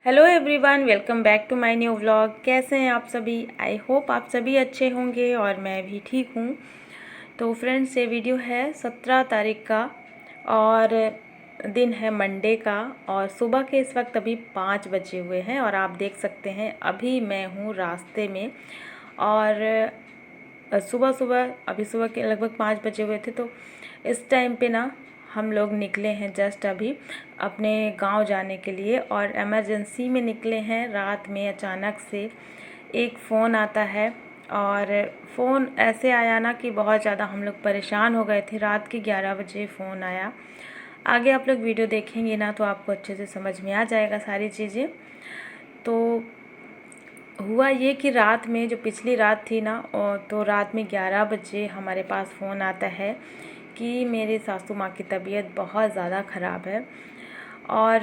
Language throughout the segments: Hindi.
Hello everyone, welcome back to my new vlog. कैसे हैं आप सभी? आई होप आप सभी अच्छे होंगे और मैं भी ठीक हूँ। तो फ्रेंड्स, ये वीडियो है 17 तारीख का और दिन है मंडे का और सुबह के इस वक्त अभी 5 बजे हुए हैं और आप देख सकते हैं अभी मैं हूँ रास्ते में। और सुबह के लगभग 5 बजे हुए थे। तो इस टाइम पे ना हम लोग निकले हैं जस्ट अभी अपने गांव जाने के लिए और इमरजेंसी में निकले हैं। रात में अचानक से एक फ़ोन आता है और फ़ोन ऐसे आया ना कि बहुत ज़्यादा हम लोग परेशान हो गए थे। रात के 11 बजे फ़ोन आया। आगे आप लोग वीडियो देखेंगे ना तो आपको अच्छे से समझ में आ जाएगा सारी चीज़ें। तो हुआ ये कि रात में जो पिछली रात थी ना, तो रात में 11 बजे हमारे पास फ़ोन आता है कि मेरे सासू माँ की तबीयत बहुत ज़्यादा ख़राब है। और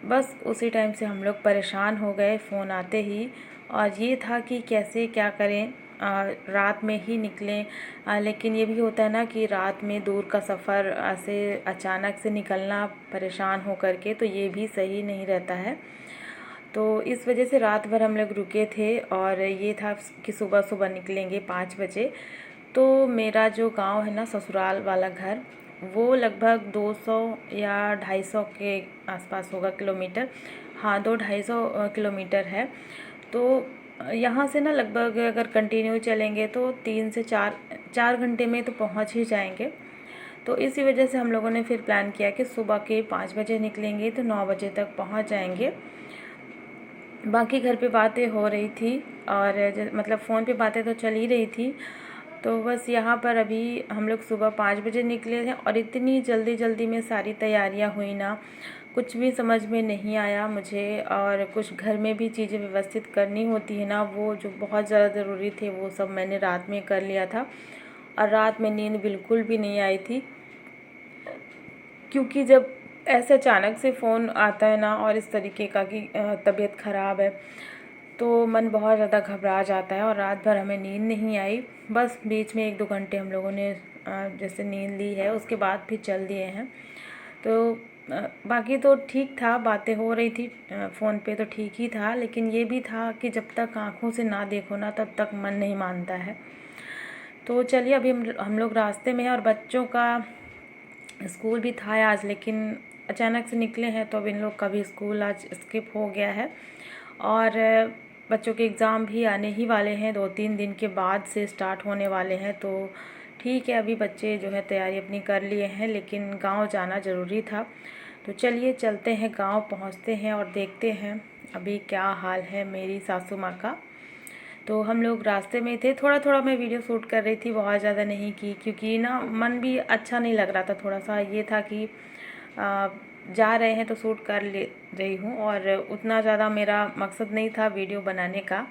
बस उसी टाइम से हम लोग परेशान हो गए फ़ोन आते ही। और ये था कि कैसे क्या करें, रात में ही निकलें। लेकिन ये भी होता है ना कि रात में दूर का सफ़र ऐसे अचानक से निकलना परेशान हो करके, तो ये भी सही नहीं रहता है। तो इस वजह से रात भर हम लोग रुके थे और ये था कि सुबह सुबह निकलेंगे 5 बजे। तो मेरा जो गांव है ना, ससुराल वाला घर, वो लगभग 200 या 250 के आसपास होगा किलोमीटर। हाँ, 200-250 किलोमीटर है। तो यहाँ से ना लगभग अगर कंटिन्यू चलेंगे तो 3 से 4 घंटे में तो पहुँच ही जाएंगे। तो इसी वजह से हम लोगों ने फिर प्लान किया कि सुबह के 5 बजे निकलेंगे तो 9 बजे तक पहुँच जाएंगे। बाकी घर पे बातें हो रही थी और मतलब फ़ोन पे बातें तो चल ही रही थी। तो बस यहाँ पर अभी हम लोग सुबह 5 बजे निकले थे और इतनी जल्दी जल्दी में सारी तैयारियाँ हुई ना, कुछ भी समझ में नहीं आया मुझे। और कुछ घर में भी चीज़ें व्यवस्थित करनी होती है ना, वो जो बहुत ज़्यादा ज़रूरी थे वो सब मैंने रात में कर लिया था। और रात में नींद बिल्कुल भी नहीं आई थी, क्योंकि जब ऐसे अचानक से फ़ोन आता है ना और इस तरीके का कि तबीयत ख़राब है, तो मन बहुत ज़्यादा घबरा जाता है और रात भर हमें नींद नहीं आई। बस बीच में 1-2 घंटे हम लोगों ने जैसे नींद ली है, उसके बाद फिर चल दिए हैं। तो बाकी तो ठीक था, बातें हो रही थी फ़ोन पे तो ठीक ही था। लेकिन ये भी था कि जब तक आँखों से ना देखो ना तब तक मन नहीं मानता है। तो चलिए, अभी हम लोग रास्ते में हैं और बच्चों का स्कूल भी था आज, लेकिन अचानक से निकले हैं तो अब इन लोग का भी स्कूल आज स्किप हो गया है। और बच्चों के एग्ज़ाम भी आने ही वाले हैं, 2-3 दिन के बाद से स्टार्ट होने वाले हैं। तो ठीक है, अभी बच्चे जो है तैयारी अपनी कर लिए हैं, लेकिन गांव जाना ज़रूरी था। तो चलिए चलते हैं, गांव पहुंचते हैं और देखते हैं अभी क्या हाल है मेरी सासू माँ का। तो हम लोग रास्ते में थे, थोड़ा थोड़ा मैं वीडियो शूट कर रही थी, बहुत ज़्यादा नहीं की, क्योंकि ना मन भी अच्छा नहीं लग रहा था। थोड़ा सा ये था कि जा रहे हैं तो शूट कर ले रही हूँ और उतना ज़्यादा मेरा मकसद नहीं था वीडियो बनाने का।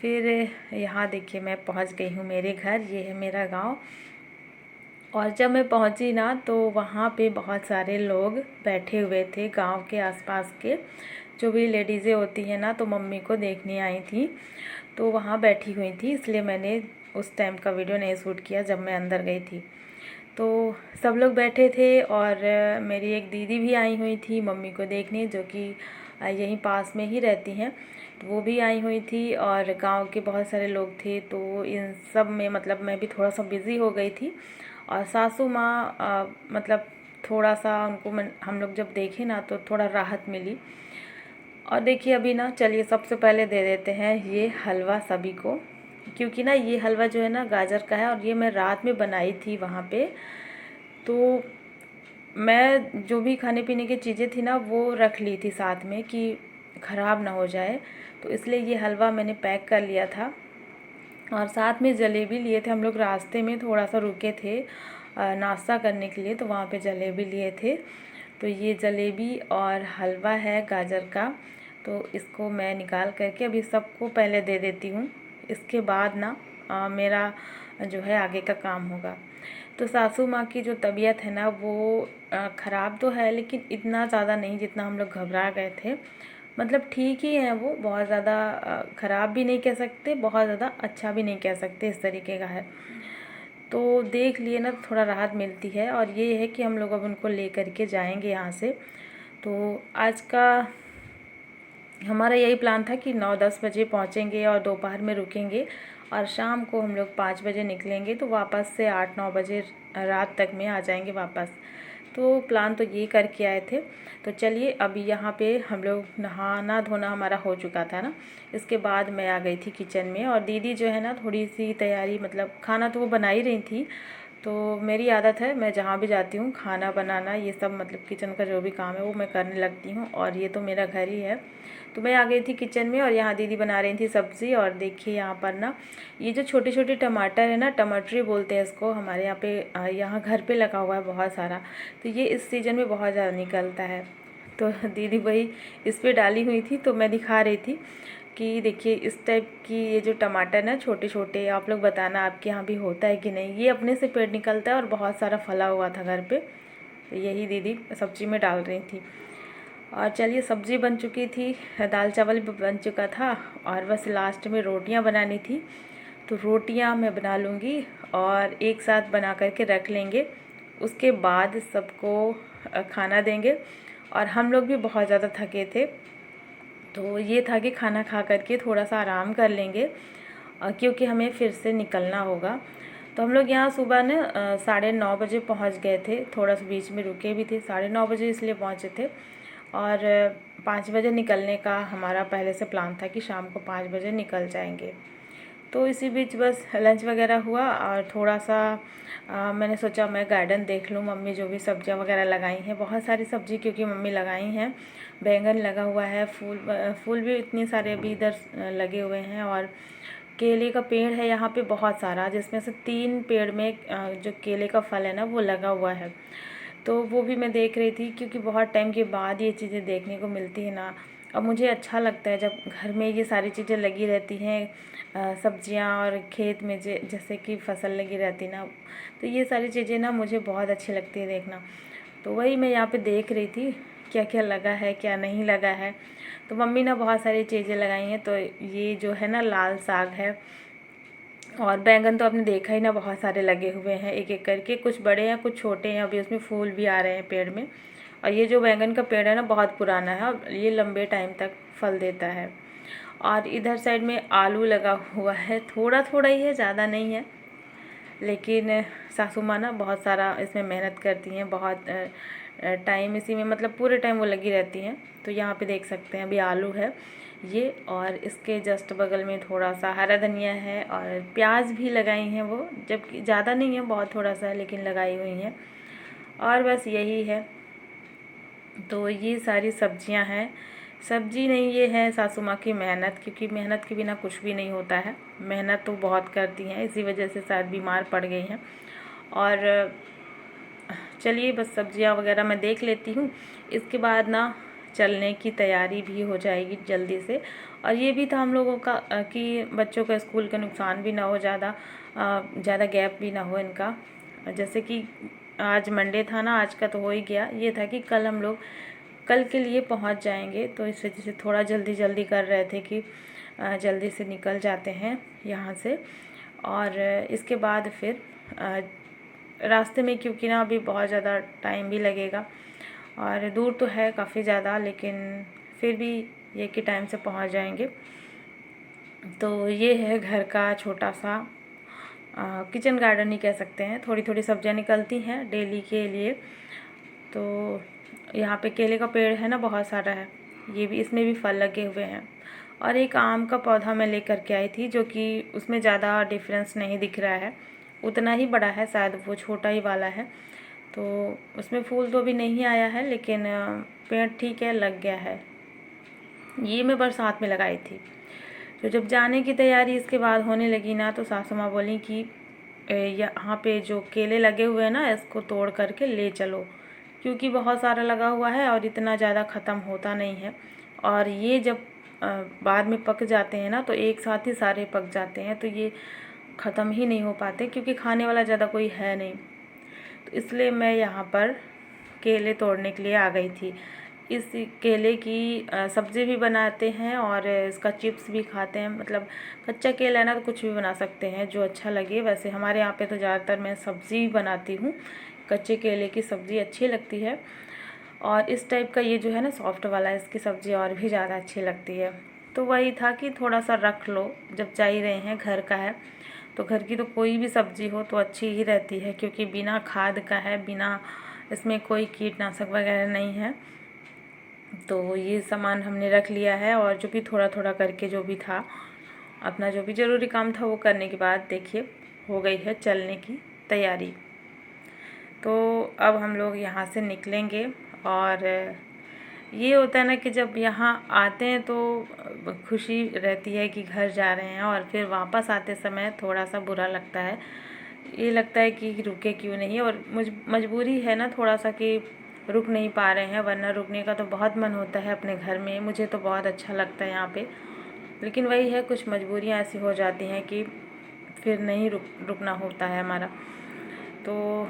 फिर यहाँ देखिए मैं पहुँच गई हूँ मेरे घर, ये है मेरा गांव। और जब मैं पहुंची ना तो वहाँ पे बहुत सारे लोग बैठे हुए थे, गांव के आसपास के जो भी लेडीज़ें होती हैं ना, तो मम्मी को देखने आई थी, तो वहाँ बैठी हुई थी। इसलिए मैंने उस टाइम का वीडियो नहीं शूट किया जब मैं अंदर गई थी। तो सब लोग बैठे थे और मेरी एक दीदी भी आई हुई थी मम्मी को देखने, जो कि यहीं पास में ही रहती हैं। तो वो भी आई हुई थी और गांव के बहुत सारे लोग थे। तो इन सब में मतलब मैं भी थोड़ा सा बिज़ी हो गई थी। और सासू माँ मतलब थोड़ा सा उनको हम लोग जब देखे ना तो थोड़ा राहत मिली। और देखिए अभी ना, चलिए सबसे पहले दे देते हैं ये हलवा सभी को, क्योंकि ना ये हलवा जो है ना गाजर का है और ये मैं रात में बनाई थी वहाँ पे। तो मैं जो भी खाने पीने की चीज़ें थी ना वो रख ली थी साथ में कि ख़राब ना हो जाए, तो इसलिए ये हलवा मैंने पैक कर लिया था। और साथ में जलेबी लिए थे, हम लोग रास्ते में थोड़ा सा रुके थे नाश्ता करने के लिए, तो वहाँ पे जलेबी लिए थे। तो ये जलेबी और हलवा है गाजर का, तो इसको मैं निकाल करके अभी सबको पहले दे देती हूँ। इसके बाद ना मेरा जो है आगे का काम होगा। तो सासू माँ की जो तबीयत है ना वो ख़राब तो है, लेकिन इतना ज़्यादा नहीं जितना हम लोग घबरा गए थे। मतलब ठीक ही है, वो बहुत ज़्यादा ख़राब भी नहीं कह सकते, बहुत ज़्यादा अच्छा भी नहीं कह सकते, इस तरीके का है। तो देख लिए ना थोड़ा राहत मिलती है। और ये है कि हम लोग अब उनको ले करके जाएंगे यहाँ से। तो आज का हमारा यही प्लान था कि 9-10 बजे पहुँचेंगे और दोपहर में रुकेंगे और शाम को हम लोग 5 बजे निकलेंगे, तो वापस से 8-9 बजे रात तक में आ जाएंगे वापस। तो प्लान तो ये करके आए थे। तो चलिए, अभी यहाँ पे हम लोग नहाना धोना हमारा हो चुका था ना, इसके बाद मैं आ गई थी किचन में। और दीदी जो है ना थोड़ी सी तैयारी, मतलब खाना तो वो बना ही रही थी। तो मेरी आदत है, मैं जहाँ भी जाती हूँ खाना बनाना ये सब, मतलब किचन का जो भी काम है वो मैं करने लगती हूँ, और ये तो मेरा घर ही है। तो मैं आ गई थी किचन में और यहाँ दीदी बना रही थी सब्ज़ी। और देखिए यहाँ पर ना, ये जो छोटे छोटे टमाटर है ना, टमाटरी बोलते हैं इसको हमारे यहाँ पे, यहाँ घर पे लगा हुआ है बहुत सारा। तो ये इस सीज़न में बहुत ज़्यादा निकलता है। तो दीदी वही इस पर डाली हुई थी, तो मैं दिखा रही थी कि देखिए इस टाइप की ये जो टमाटर ना छोटे छोटे, आप लोग बताना आपके यहाँ भी होता है कि नहीं। ये अपने से पेड़ निकलता है और बहुत सारा फला हुआ था घर पे, तो यही दीदी सब्जी में डाल रही थी। और चलिए, सब्ज़ी बन चुकी थी, दाल चावल भी बन चुका था, और बस लास्ट में रोटियां बनानी थी। तो रोटियां मैं बना लूँगी और एक साथ बना करके रख लेंगे, उसके बाद सबको खाना देंगे। और हम लोग भी बहुत ज़्यादा थके थे, तो ये था कि खाना खा करके थोड़ा सा आराम कर लेंगे, क्योंकि हमें फिर से निकलना होगा। तो हम लोग यहाँ सुबह न 9:30 बजे पहुँच गए थे, थोड़ा सा बीच में रुके भी थे, 9:30 बजे इसलिए पहुँचे थे। और 5 बजे निकलने का हमारा पहले से प्लान था कि शाम को 5 बजे निकल जाएंगे। तो इसी बीच बस लंच वगैरह हुआ और थोड़ा सा मैंने सोचा मैं गार्डन देख लूँ, मम्मी जो भी सब्जियां वगैरह लगाई हैं, बहुत सारी सब्ज़ी क्योंकि मम्मी लगाई हैं। बैंगन लगा हुआ है, फूल भी इतने सारे अभी इधर लगे हुए हैं। और केले का पेड़ है यहाँ पे बहुत सारा, जिसमें से 3 पेड़ में जो केले का फल है ना वो लगा हुआ है। तो वो भी मैं देख रही थी, क्योंकि बहुत टाइम के बाद ये चीज़ें देखने को मिलती है ना। और मुझे अच्छा लगता है जब घर में ये सारी चीज़ें लगी रहती हैं, सब्जियां, और खेत में जैसे कि फसल लगी रहती ना, तो ये सारी चीज़ें ना मुझे बहुत अच्छी लगती है देखना। तो वही मैं यहाँ पे देख रही थी क्या क्या लगा है क्या नहीं लगा है। तो मम्मी ने बहुत सारी चीज़ें लगाई हैं। तो ये जो है ना लाल साग है, और बैंगन तो आपने देखा ही ना, बहुत सारे लगे हुए हैं एक एक करके, कुछ बड़े हैं कुछ छोटे हैं, अभी उसमें फूल भी आ रहे हैं पेड़ में। और ये जो बैंगन का पेड़ है ना बहुत पुराना है और ये लंबे टाइम तक फल देता है। और इधर साइड में आलू लगा हुआ है, थोड़ा थोड़ा ही है, ज़्यादा नहीं है, लेकिन सासू माँ ना बहुत सारा इसमें मेहनत करती हैं, बहुत टाइम इसी में, मतलब पूरे टाइम वो लगी रहती हैं। तो यहाँ पे देख सकते हैं अभी आलू है ये, और इसके जस्ट बगल में थोड़ा सा हरा धनिया है, और प्याज भी लगाई हैं वो, जबकि ज़्यादा नहीं है, बहुत थोड़ा सा है लेकिन लगाई हुई हैं। और बस यही है। तो ये सारी सब्जियां हैं, सब्जी नहीं, ये है सासू माँ की मेहनत, क्योंकि मेहनत के बिना कुछ भी नहीं होता है। मेहनत तो बहुत करती हैं, इसी वजह से शायद बीमार पड़ गई हैं। और चलिए, बस सब्जियां वगैरह मैं देख लेती हूँ, इसके बाद ना चलने की तैयारी भी हो जाएगी जल्दी से। और ये भी था हम लोगों का कि बच्चों का स्कूल का नुकसान भी ना हो, ज़्यादा गैप भी ना हो इनका। जैसे कि आज मंडे था ना, आज का तो हो ही गया, ये था कि कल हम लोग कल के लिए पहुंच जाएंगे। तो इस वजह से थोड़ा जल्दी जल्दी कर रहे थे कि जल्दी से निकल जाते हैं यहाँ से। और इसके बाद फिर रास्ते में, क्योंकि ना अभी बहुत ज़्यादा टाइम भी लगेगा, और दूर तो है काफ़ी ज़्यादा, लेकिन फिर भी ये कि टाइम से पहुंच जाएंगे। तो ये है घर का छोटा सा किचन गार्डन ही कह सकते हैं, थोड़ी थोड़ी सब्जियां निकलती हैं डेली के लिए। तो यहाँ पे केले का पेड़ है ना बहुत सारा है, ये भी, इसमें भी फल लगे हुए हैं। और एक आम का पौधा मैं लेकर के आई थी, जो कि उसमें ज़्यादा डिफरेंस नहीं दिख रहा है, उतना ही बड़ा है, शायद वो छोटा ही वाला है। तो उसमें फूल तो अभी नहीं आया है, लेकिन पेड़ ठीक है, लग गया है। ये मैं बरसात में लगाई थी। तो जब जाने की तैयारी इसके बाद होने लगी ना, तो सासू माँ बोली कि यहाँ पे जो केले लगे हुए हैं ना, इसको तोड़ करके ले चलो, क्योंकि बहुत सारा लगा हुआ है और इतना ज़्यादा ख़त्म होता नहीं है। और ये जब बाद में पक जाते हैं ना, तो एक साथ ही सारे पक जाते हैं, तो ये ख़त्म ही नहीं हो पाते, क्योंकि खाने वाला ज़्यादा कोई है नहीं। तो इसलिए मैं यहाँ पर केले तोड़ने के लिए आ गई थी। इस केले की सब्ज़ी भी बनाते हैं और इसका चिप्स भी खाते हैं, मतलब कच्चा केला है ना, तो कुछ भी बना सकते हैं जो अच्छा लगे। वैसे हमारे यहाँ पे तो ज़्यादातर मैं सब्ज़ी बनाती हूँ, कच्चे केले की सब्ज़ी अच्छी लगती है। और इस टाइप का ये जो है ना सॉफ्ट वाला, इसकी सब्ज़ी और भी ज़्यादा अच्छी लगती है। तो वही था कि थोड़ा सा रख लो, जब जा ही रहे हैं, घर का है तो घर की तो कोई भी सब्ज़ी हो तो अच्छी ही रहती है, क्योंकि बिना खाद का है, बिना इसमें कोई कीटनाशक वगैरह नहीं है। तो ये सामान हमने रख लिया है, और जो भी थोड़ा थोड़ा करके जो भी था, अपना जो भी ज़रूरी काम था वो करने के बाद देखिए हो गई है चलने की तैयारी। तो अब हम लोग यहाँ से निकलेंगे। और ये होता है ना कि जब यहाँ आते हैं तो खुशी रहती है कि घर जा रहे हैं, और फिर वापस आते समय थोड़ा सा बुरा लगता है, ये लगता है कि रुके क्यों नहीं। और मजबूरी है ना थोड़ा सा कि रुक नहीं पा रहे हैं, वरना रुकने का तो बहुत मन होता है अपने घर में, मुझे तो बहुत अच्छा लगता है यहाँ पे। लेकिन वही है, कुछ मजबूरियाँ ऐसी हो जाती हैं कि फिर नहीं रुकना होता है हमारा। तो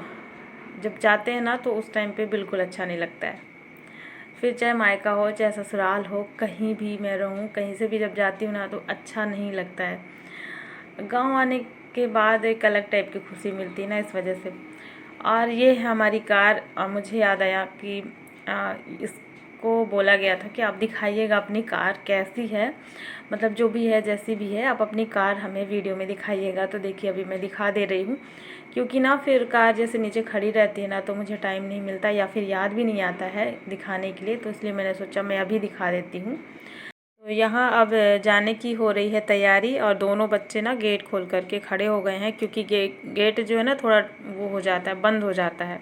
जब जाते हैं ना तो उस टाइम पे बिल्कुल अच्छा नहीं लगता है। फिर चाहे मायका हो चाहे ससुराल हो, कहीं भी मैं रहूँ, कहीं से भी जब जाती हूँ ना तो अच्छा नहीं लगता है। गांव आने के बाद एक अलग टाइप की खुशी मिलती है ना, इस वजह से। और ये है हमारी कार। मुझे याद आया कि इसको बोला गया था कि आप दिखाइएगा अपनी कार कैसी है, मतलब जो भी है जैसी भी है, आप अपनी कार हमें वीडियो में दिखाइएगा। तो देखिए अभी मैं दिखा दे रही हूँ, क्योंकि ना फिर कार जैसे नीचे खड़ी रहती है ना तो मुझे टाइम नहीं मिलता, या फिर याद भी नहीं आता है दिखाने के लिए, तो इसलिए मैंने सोचा मैं अभी दिखा देती हूँ। तो यहाँ अब जाने की हो रही है तैयारी, और दोनों बच्चे ना गेट खोल करके खड़े हो गए हैं, क्योंकि गेट जो है ना थोड़ा वो हो जाता है, बंद हो जाता है,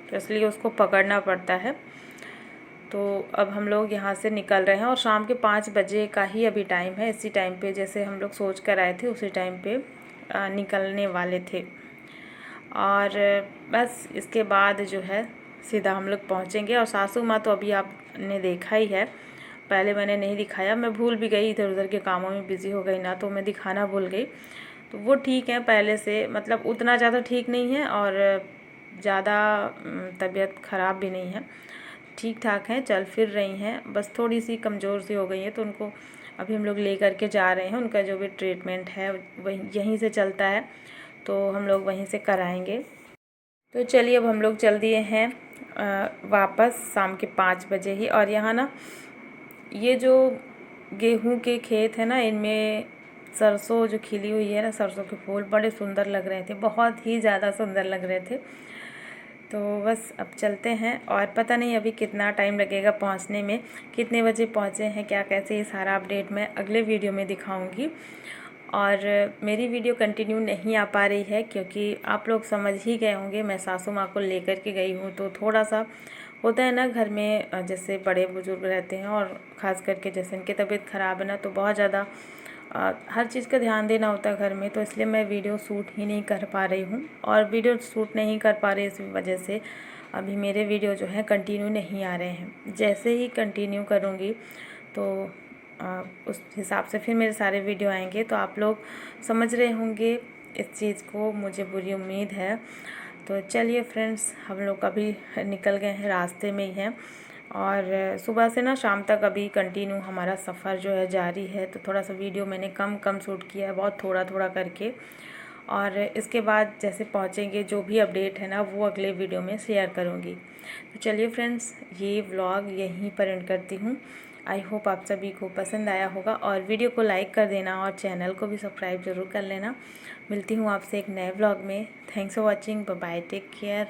तो इसलिए उसको पकड़ना पड़ता है। तो अब हम लोग यहाँ से निकल रहे हैं, और शाम के 5 बजे का ही अभी टाइम है। इसी टाइम पे जैसे हम लोग सोच कर आए थे उसी टाइम पे निकलने वाले थे। और बस इसके बाद जो है सीधा हम लोग पहुँचेंगे। और सासू माँ तो अभी आपने देखा ही है, पहले मैंने नहीं दिखाया, मैं भूल भी गई, इधर उधर के कामों में बिज़ी हो गई ना, तो मैं दिखाना भूल गई। तो वो ठीक है पहले से, मतलब उतना ज़्यादा ठीक नहीं है, और ज़्यादा तबीयत ख़राब भी नहीं है, ठीक ठाक हैं, चल फिर रही हैं, बस थोड़ी सी कमज़ोर सी हो गई है। तो उनको अभी हम लोग ले करके जा रहे हैं, उनका जो भी ट्रीटमेंट है वहीं यहीं से चलता है, तो हम लोग वहीं से कराएंगे। तो चलिए अब हम लोग चल दिए हैं वापस शाम के 5 बजे ही। और यहाँ ना ये जो गेहूं के खेत है ना, इनमें सरसों जो खिली हुई है ना, सरसों के फूल बड़े सुंदर लग रहे थे, बहुत ही ज़्यादा सुंदर लग रहे थे। तो बस अब चलते हैं, और पता नहीं अभी कितना टाइम लगेगा पहुंचने में, कितने बजे पहुंचे हैं, क्या कैसे, ये सारा अपडेट मैं अगले वीडियो में दिखाऊंगी। और मेरी वीडियो कंटिन्यू नहीं आ पा रही है, क्योंकि आप लोग समझ ही गए होंगे मैं सासू माँ को लेकर के गई हूँ, तो थोड़ा सा होता है ना घर में, जैसे बड़े बुजुर्ग रहते हैं, और ख़ास करके जैसे इनकी तबीयत ख़राब है ना, तो बहुत ज़्यादा हर चीज़ का ध्यान देना होता है घर में, तो इसलिए मैं वीडियो शूट ही नहीं कर पा रही हूँ। और वीडियो शूट नहीं कर पा रही इस वजह से अभी मेरे वीडियो जो है कंटिन्यू नहीं आ रहे हैं। जैसे ही कंटिन्यू करूँगी तो उस हिसाब से फिर मेरे सारे वीडियो आएंगे, तो आप लोग समझ रहे होंगे इस चीज़ को, मुझे पूरी उम्मीद है। तो चलिए फ्रेंड्स, हम लोग अभी निकल गए हैं, रास्ते में ही हैं, और सुबह से ना शाम तक अभी कंटिन्यू हमारा सफ़र जो है जारी है। तो थोड़ा सा वीडियो मैंने कम शूट किया है, बहुत थोड़ा थोड़ा करके। और इसके बाद जैसे पहुँचेंगे जो भी अपडेट है ना वो अगले वीडियो में शेयर करूँगी। तो चलिए फ्रेंड्स, ये व्लॉग यहीं पर एंड करती हूँ। आई होप आप सभी को पसंद आया होगा, और वीडियो को लाइक कर देना, और चैनल को भी सब्सक्राइब ज़रूर कर लेना। मिलती हूँ आपसे एक नए व्लॉग में। Thanks for watching, bye bye, take care.